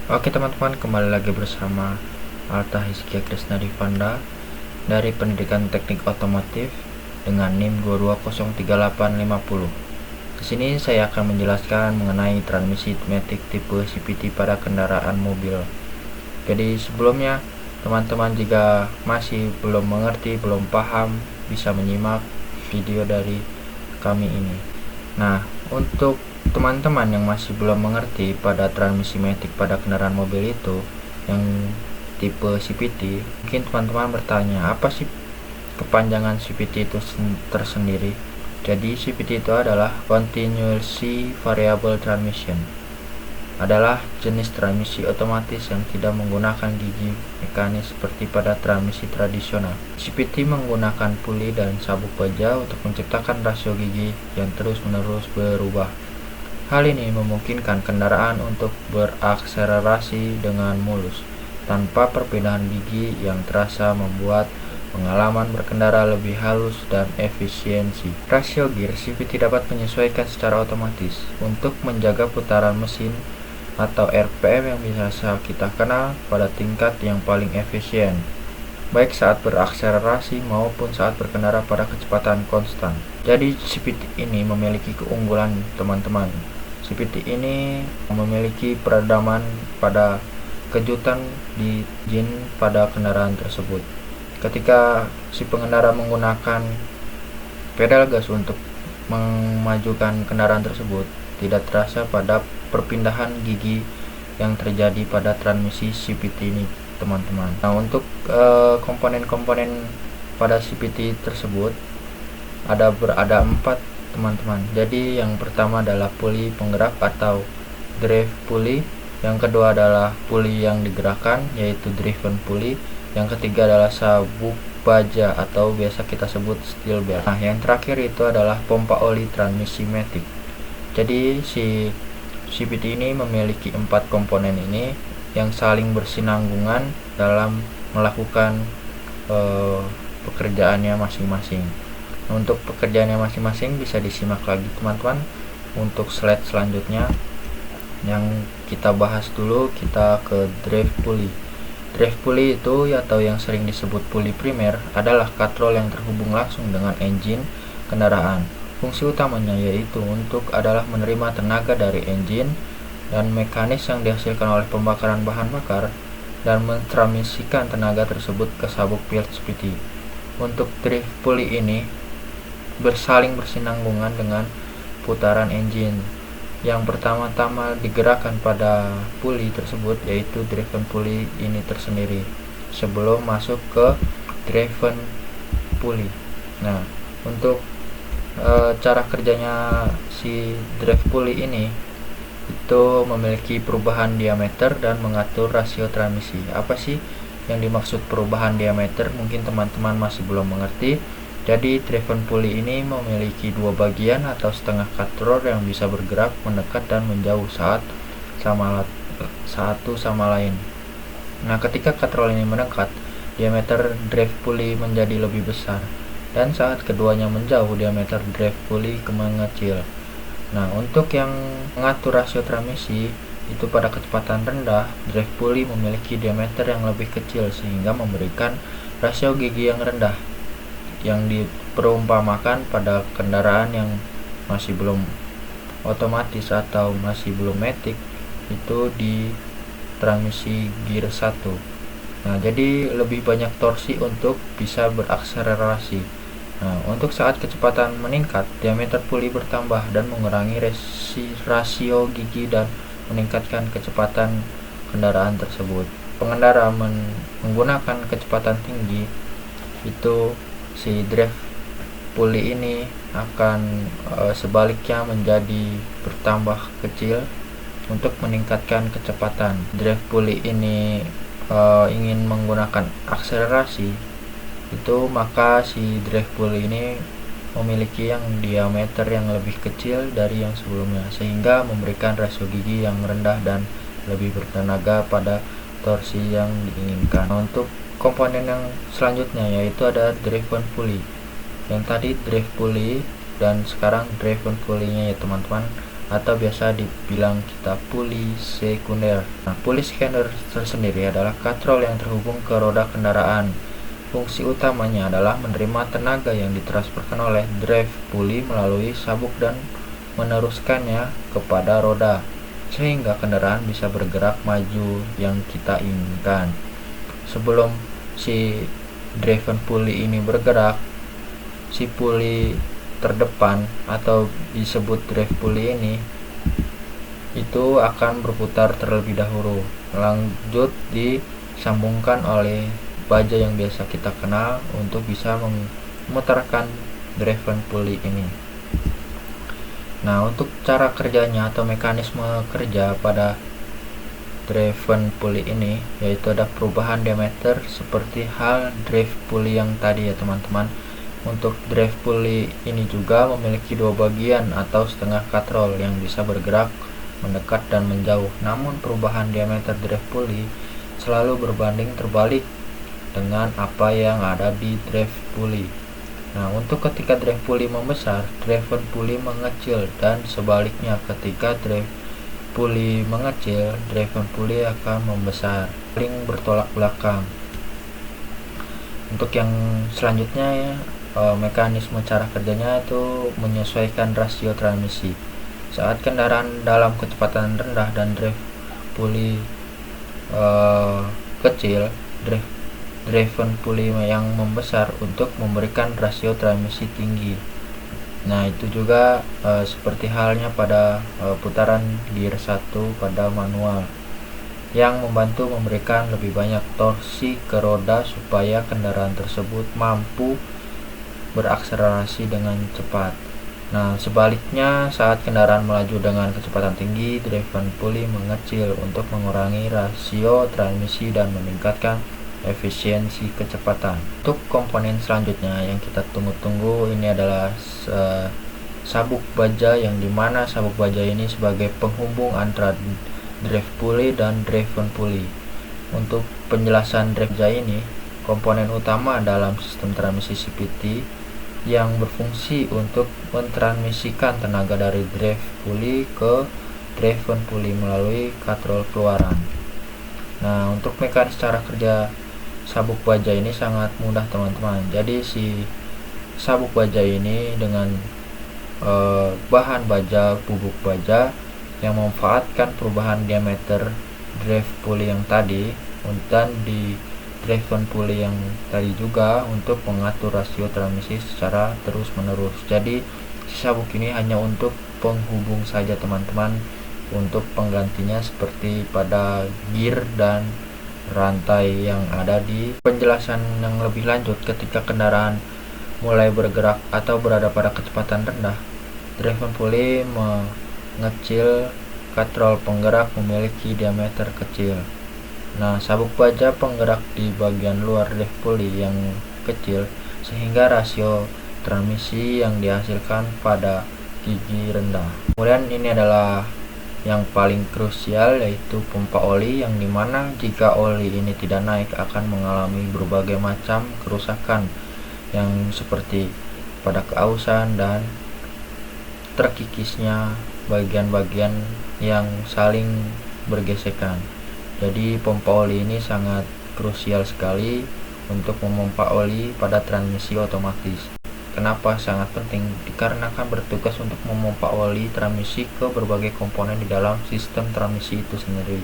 Oke teman-teman, kembali lagi bersama Alta Hizkia Krisna Divanda dari Pendidikan Teknik Otomotif dengan NIM 22038550. Di sini saya akan menjelaskan mengenai transmisi matic tipe CVT pada kendaraan mobil. Jadi sebelumnya teman-teman jika masih belum mengerti, belum paham, bisa menyimak video dari kami ini. Nah, untuk teman-teman yang masih belum mengerti pada transmisi matic pada kendaraan mobil itu yang tipe CVT, mungkin teman-teman bertanya, apa sih kepanjangan CVT itu tersendiri? Jadi CVT itu adalah Continuously Variable Transmission, adalah jenis transmisi otomatis yang tidak menggunakan gigi mekanis seperti pada transmisi tradisional. CVT menggunakan puli dan sabuk baja untuk menciptakan rasio gigi yang terus-menerus berubah. Hal ini memungkinkan kendaraan untuk berakselerasi dengan mulus, tanpa perpindahan gigi yang terasa, membuat pengalaman berkendara lebih halus dan efisiensi. Rasio gear CVT dapat menyesuaikan secara otomatis untuk menjaga putaran mesin atau RPM yang biasa kita kenal pada tingkat yang paling efisien, baik saat berakselerasi maupun saat berkendara pada kecepatan konstan. Jadi CVT ini memiliki keunggulan teman-teman. CVT ini memiliki peredaman pada kejutan di engine pada kendaraan tersebut. Ketika si pengendara menggunakan pedal gas untuk memajukan kendaraan tersebut, tidak terasa pada perpindahan gigi yang terjadi pada transmisi CVT ini teman-teman. Nah, untuk komponen-komponen pada CVT tersebut ada 4 teman-teman. Jadi yang pertama adalah puli penggerak atau drive pulley, yang kedua adalah puli yang digerakkan yaitu driven pulley, yang ketiga adalah sabuk baja atau biasa kita sebut steel belt. Nah, yang terakhir itu adalah pompa oli transmisi matic. Jadi si CVT ini memiliki 4 komponen ini yang saling bersinambungan dalam melakukan pekerjaannya masing-masing. Untuk pekerjaannya masing-masing bisa disimak lagi teman-teman untuk slide selanjutnya. Yang kita bahas dulu, kita ke drive pulley. Drive pulley itu atau yang sering disebut pulley primer adalah katrol yang terhubung langsung dengan engine kendaraan. Fungsi utamanya yaitu adalah menerima tenaga dari engine dan mekanis yang dihasilkan oleh pembakaran bahan bakar dan mentransmisikan tenaga tersebut ke sabuk belt CVT. Untuk drive pulley ini bersaling bersinambungan dengan putaran engine. Yang pertama-tama digerakkan pada pulley tersebut yaitu driven pulley ini tersendiri sebelum masuk ke driven pulley. Nah, untuk cara kerjanya si drive pulley ini itu memiliki perubahan diameter dan mengatur rasio transmisi. Apa sih yang dimaksud perubahan diameter? Mungkin teman-teman masih belum mengerti. Jadi driven pulley ini memiliki 2 bagian atau setengah katrol yang bisa bergerak, mendekat dan menjauh saat satu sama lain. Nah, ketika katrol ini mendekat, diameter drive pulley menjadi lebih besar, dan saat keduanya menjauh, diameter drive pulley mengecil. Nah, untuk yang mengatur rasio transmisi itu pada kecepatan rendah, drive pulley memiliki diameter yang lebih kecil sehingga memberikan rasio gigi yang rendah, yang diperumpamakan pada kendaraan yang masih belum otomatis atau masih belum matic itu di transmisi gear 1. Nah, jadi lebih banyak torsi untuk bisa berakselerasi. Nah, untuk saat kecepatan meningkat, diameter pulley bertambah dan mengurangi rasio gigi dan meningkatkan kecepatan kendaraan tersebut. Pengendara menggunakan kecepatan tinggi, itu si drive pulley ini akan sebaliknya menjadi bertambah kecil untuk meningkatkan kecepatan. Drive pulley ini ingin menggunakan akselerasi itu, maka si drive pulley ini memiliki yang diameter yang lebih kecil dari yang sebelumnya sehingga memberikan rasio gigi yang rendah dan lebih bertenaga pada torsi yang diinginkan. Nah, untuk komponen yang selanjutnya yaitu ada driven pulley. Yang tadi drive pulley dan sekarang driven pulley-nya ya teman-teman atau biasa dibilang kita puli sekunder. Nah, puli sekunder tersendiri adalah katrol yang terhubung ke roda kendaraan. Fungsi utamanya adalah menerima tenaga yang ditransferkan oleh drive puli melalui sabuk dan meneruskannya kepada roda, sehingga kendaraan bisa bergerak maju yang kita inginkan. Sebelum si driven pulley ini bergerak, si pulley terdepan atau disebut drive pulley ini itu akan berputar terlebih dahulu, lanjut disambungkan oleh baja yang biasa kita kenal untuk bisa memutarkan driven pulley ini. Nah, untuk cara kerjanya atau mekanisme kerja pada driven pulley ini, yaitu ada perubahan diameter seperti hal drive pulley yang tadi ya teman-teman. Untuk drive pulley ini juga memiliki dua bagian atau setengah katrol yang bisa bergerak mendekat dan menjauh. Namun perubahan diameter drive pulley selalu berbanding terbalik dengan apa yang ada di drive pulley. Nah, untuk ketika drive pulley membesar, driven pulley mengecil, dan sebaliknya ketika drive pulley mengecil, driven pulley akan membesar, saling bertolak belakang. Untuk yang selanjutnya mekanisme cara kerjanya itu menyesuaikan rasio transmisi. Saat kendaraan dalam kecepatan rendah dan drive pulley kecil, driven pulley yang membesar untuk memberikan rasio transmisi tinggi. Nah, itu juga seperti halnya pada putaran gear 1 pada manual yang membantu memberikan lebih banyak torsi ke roda supaya kendaraan tersebut mampu berakselerasi dengan cepat. Nah, sebaliknya saat kendaraan melaju dengan kecepatan tinggi, driven pulley mengecil untuk mengurangi rasio transmisi dan meningkatkan efisiensi kecepatan. Untuk komponen selanjutnya yang kita tunggu-tunggu ini adalah sabuk baja, yang dimana sabuk baja ini sebagai penghubung antara drive pulley dan driven pulley. Untuk penjelasan drive baja ini, komponen utama dalam sistem transmisi CVT yang berfungsi untuk mentransmisikan tenaga dari drive pulley ke driven pulley melalui katrol keluaran. Nah, untuk mekanis cara kerja sabuk baja ini sangat mudah teman-teman. Jadi si sabuk baja ini dengan bahan baja, bubuk baja yang memanfaatkan perubahan diameter drive pulley yang tadi, dan di driven pulley yang tadi juga untuk mengatur rasio transmisi secara terus menerus. Jadi si sabuk ini hanya untuk penghubung saja teman-teman. Untuk penggantinya seperti pada gear dan rantai yang ada di penjelasan yang lebih lanjut. Ketika kendaraan mulai bergerak atau berada pada kecepatan rendah, driven pulley mengecil, katrol penggerak memiliki diameter kecil. Nah, sabuk baja penggerak di bagian luar drive pulley yang kecil, sehingga rasio transmisi yang dihasilkan pada gigi rendah. Kemudian ini adalah yang paling krusial, yaitu pompa oli, yang dimana jika oli ini tidak naik akan mengalami berbagai macam kerusakan yang seperti pada keausan dan terkikisnya bagian-bagian yang saling bergesekan. Jadi pompa oli ini sangat krusial sekali untuk memompa oli pada transmisi otomatis. Kenapa sangat penting? Dikarenakan bertugas untuk memompa oli transmisi ke berbagai komponen di dalam sistem transmisi itu sendiri.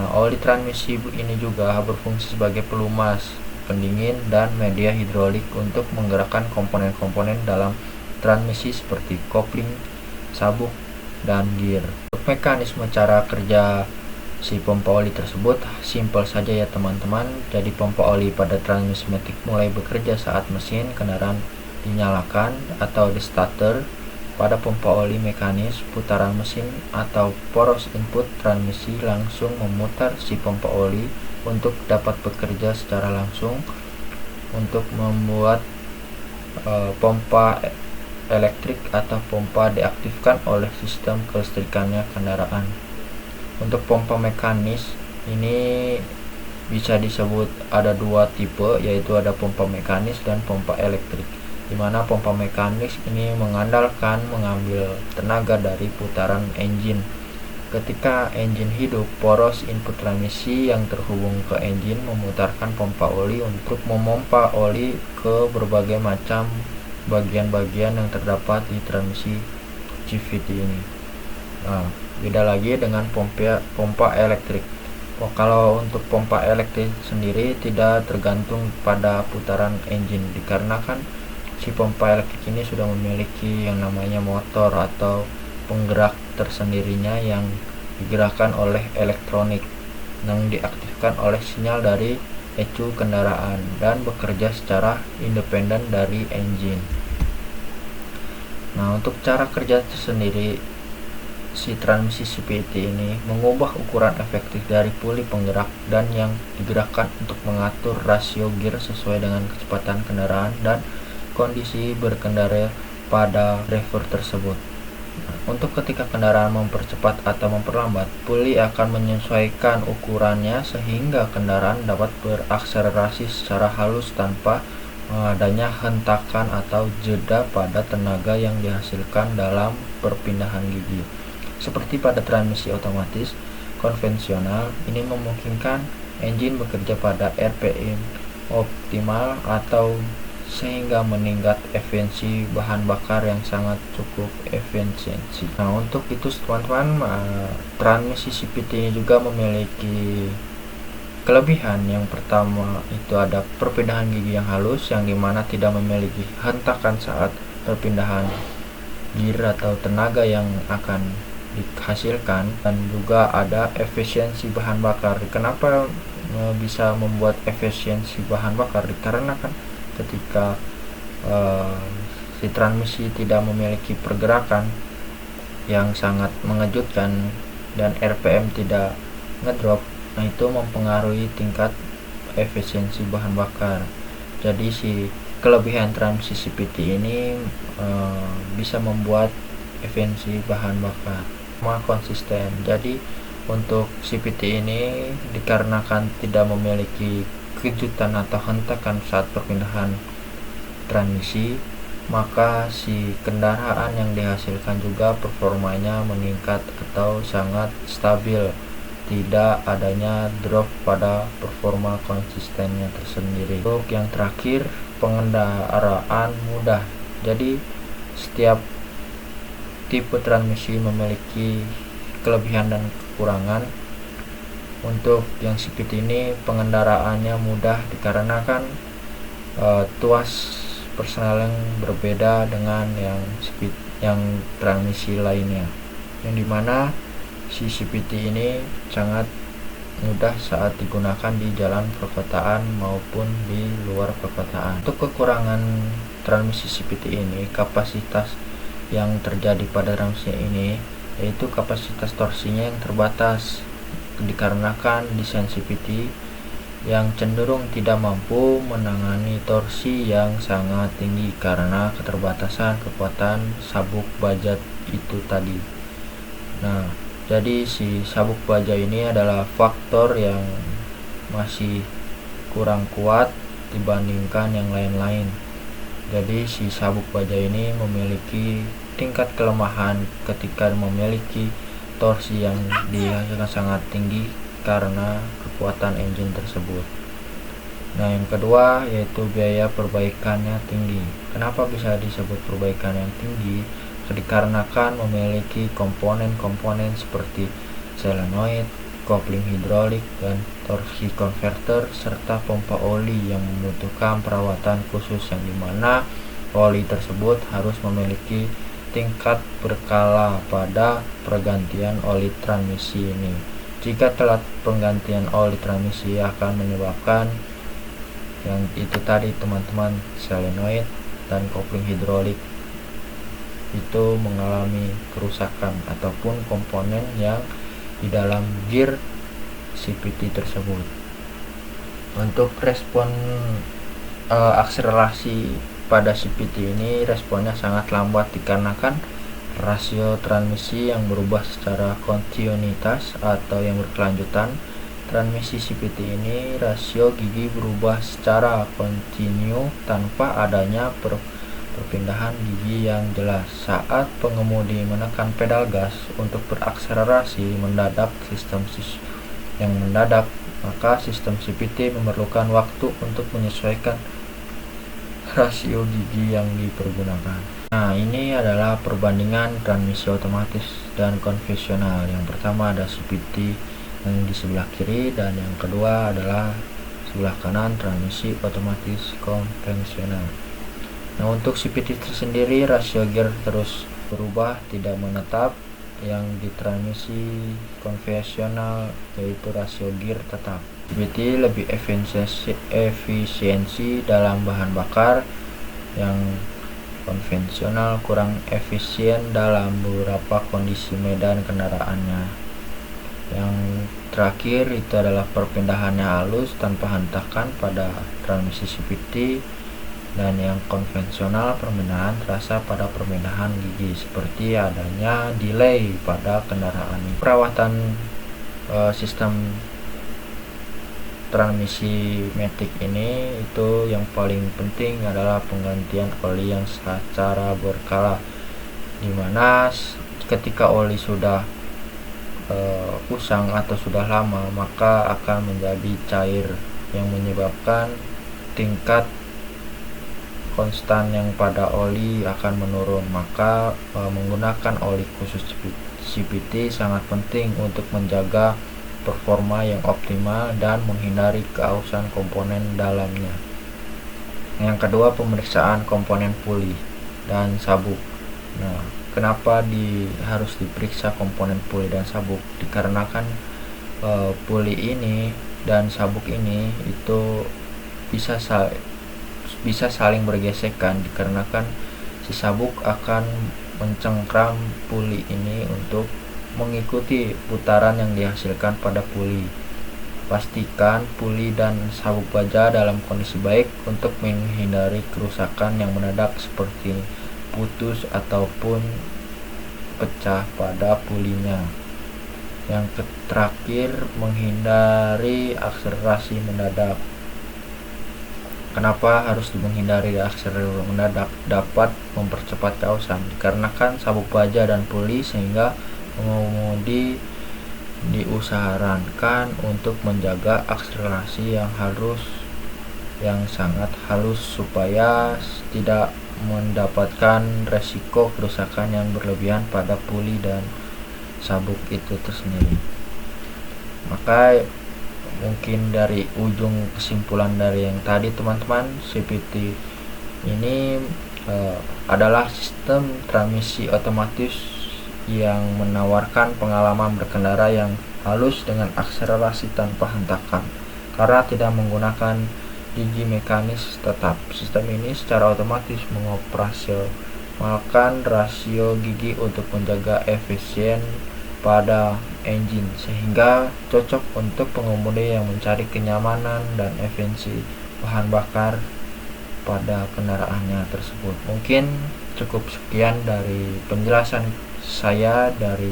Nah, oli transmisi ini juga berfungsi sebagai pelumas, pendingin, dan media hidrolik untuk menggerakkan komponen-komponen dalam transmisi seperti kopling, sabuk, dan gear. Untuk mekanisme cara kerja si pompa oli tersebut simpel saja ya teman-teman. Jadi pompa oli pada transmisi matic mulai bekerja saat mesin kendaraan dinyalakan atau di starter. Pada pompa oli mekanis, putaran mesin atau poros input transmisi langsung memutar si pompa oli untuk dapat bekerja secara langsung untuk membuat pompa elektrik atau pompa diaktifkan oleh sistem kelistrikannya kendaraan. Untuk pompa mekanis ini bisa disebut ada dua tipe, yaitu ada pompa mekanis dan pompa elektrik. di mana pompa mekanik ini mengandalkan mengambil tenaga dari putaran engine. Ketika engine hidup, poros input transmisi yang terhubung ke engine memutarkan pompa oli untuk memompa oli ke berbagai macam bagian-bagian yang terdapat di transmisi CVT ini. Nah, beda lagi dengan pompa elektrik. Kalau untuk pompa elektrik sendiri tidak tergantung pada putaran engine, dikarenakan si pompa elektrik ini sudah memiliki yang namanya motor atau penggerak tersendirinya yang digerakkan oleh elektronik yang diaktifkan oleh sinyal dari ECU kendaraan dan bekerja secara independen dari engine. Nah, untuk cara kerja tersendiri, si transmisi CVT ini mengubah ukuran efektif dari puli penggerak dan yang digerakkan untuk mengatur rasio gear sesuai dengan kecepatan kendaraan dan kondisi berkendara pada driver tersebut. Untuk ketika kendaraan mempercepat atau memperlambat, puli akan menyesuaikan ukurannya sehingga kendaraan dapat berakselerasi secara halus tanpa adanya hentakan atau jeda pada tenaga yang dihasilkan dalam perpindahan gigi. Seperti pada transmisi otomatis konvensional, ini memungkinkan engine bekerja pada RPM optimal atau sehingga meningkat efisiensi bahan bakar yang sangat cukup efisiensi. Nah, untuk itu teman-teman, transmisi CVT ini juga memiliki kelebihan. Yang pertama itu ada perpindahan gigi yang halus, yang dimana tidak memiliki hentakan saat perpindahan gear atau tenaga yang akan dihasilkan, dan juga ada efisiensi bahan bakar. Kenapa bisa membuat efisiensi bahan bakar? Dikarenakan ketika si transmisi tidak memiliki pergerakan yang sangat mengejutkan dan RPM tidak ngedrop, nah itu mempengaruhi tingkat efisiensi bahan bakar. Jadi si kelebihan transmisi CVT ini bisa membuat efisiensi bahan bakar konsisten. Jadi untuk CVT ini dikarenakan tidak memiliki kejutan atau hentakan saat perpindahan transmisi, maka si kendaraan yang dihasilkan juga performanya meningkat atau sangat stabil, tidak adanya drop pada performa konsistennya tersendiri. Untuk yang terakhir, pengendaraan mudah. Jadi setiap tipe transmisi memiliki kelebihan dan kekurangan. Untuk yang CVT ini pengendaraannya mudah dikarenakan tuas personal yang berbeda dengan yang transmisi lainnya, yang dimana si CVT ini sangat mudah saat digunakan di jalan perkotaan maupun di luar perkotaan. Untuk kekurangan transmisi CVT ini, kapasitas yang terjadi pada transmisi ini yaitu kapasitas torsinya yang terbatas, dikarenakan desain CVT yang cenderung tidak mampu menangani torsi yang sangat tinggi karena keterbatasan kekuatan sabuk baja itu tadi. Nah, jadi si sabuk baja ini adalah faktor yang masih kurang kuat dibandingkan yang lain-lain. Jadi si sabuk baja ini memiliki tingkat kelemahan ketika memiliki torsi yang dihasilkan sangat tinggi karena kekuatan engine tersebut. Nah, yang kedua yaitu biaya perbaikannya tinggi. Kenapa bisa disebut perbaikan yang tinggi? Dikarenakan memiliki komponen-komponen seperti solenoid, kopling hidrolik, dan torsi converter, serta pompa oli yang membutuhkan perawatan khusus, yang dimana oli tersebut harus memiliki tingkat berkala pada pergantian oli transmisi ini. Jika telat penggantian oli transmisi akan menyebabkan yang itu tadi teman-teman, solenoid dan kopling hidrolik itu mengalami kerusakan ataupun komponen yang di dalam gear CVT tersebut. Untuk respon akselerasi pada CVT ini responnya sangat lambat dikarenakan rasio transmisi yang berubah secara kontinuitas atau yang berkelanjutan. Transmisi CVT ini rasio gigi berubah secara kontinu tanpa adanya perpindahan gigi yang jelas. Saat pengemudi menekan pedal gas untuk berakselerasi mendadak, maka sistem CVT memerlukan waktu untuk menyesuaikan rasio gigi yang dipergunakan. Nah, ini adalah perbandingan transmisi otomatis dan konvensional. Yang pertama ada CVT yang di sebelah kiri, dan yang kedua adalah sebelah kanan transmisi otomatis konvensional. Nah, untuk CVT tersendiri rasio gear terus berubah, tidak menetap. Yang di transmisi konvensional yaitu rasio gear tetap. CVT lebih efisiensi dalam bahan bakar, yang konvensional kurang efisien dalam beberapa kondisi medan kendaraannya. Yang terakhir itu adalah perpindahannya halus tanpa hentakan pada transmisi CVT, dan yang konvensional perpindahan terasa pada perpindahan gigi seperti adanya delay pada kendaraan. Perawatan sistem transmisi matic ini itu yang paling penting adalah penggantian oli yang secara berkala, dimana ketika oli sudah usang atau sudah lama, maka akan menjadi cair yang menyebabkan tingkat konstan yang pada oli akan menurun. Maka menggunakan oli khusus CVT sangat penting untuk menjaga performa yang optimal dan menghindari keausan komponen dalamnya. Yang kedua, pemeriksaan komponen puli dan sabuk. Nah, kenapa harus diperiksa komponen puli dan sabuk? Dikarenakan puli ini dan sabuk ini itu bisa saling bergesekan, dikarenakan si sabuk akan mencengkram puli ini untuk mengikuti putaran yang dihasilkan pada puli. Pastikan puli dan sabuk baja dalam kondisi baik untuk menghindari kerusakan yang mendadak seperti putus ataupun pecah pada pulinya. Yang terakhir, menghindari akselerasi mendadak. Kenapa harus menghindari akselerasi mendadak? Dapat mempercepat keausan dikarenakan sabuk baja dan puli, sehingga pengemudi diusahakan untuk menjaga akselerasi yang sangat halus supaya tidak mendapatkan resiko kerusakan yang berlebihan pada puli dan sabuk itu tersendiri. Maka mungkin dari ujung kesimpulan dari yang tadi teman-teman, CVT ini adalah sistem transmisi otomatis yang menawarkan pengalaman berkendara yang halus dengan akselerasi tanpa hentakan. Karena tidak menggunakan gigi mekanis tetap, sistem ini secara otomatis mengoperasionalkan rasio gigi untuk menjaga efisien pada engine, sehingga cocok untuk pengemudi yang mencari kenyamanan dan efisiensi bahan bakar pada kendaraannya tersebut. Mungkin cukup sekian dari penjelasan saya dari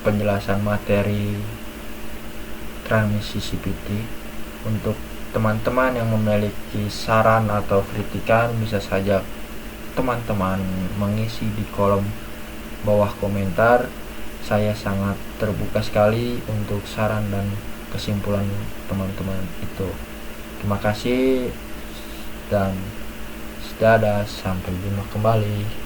penjelasan materi transmisi CVT. Untuk teman-teman yang memiliki saran atau kritikan, bisa saja teman-teman mengisi di kolom bawah komentar. Saya sangat terbuka sekali untuk saran dan kesimpulan teman-teman itu. Terima kasih dan dadah, sampai jumpa kembali.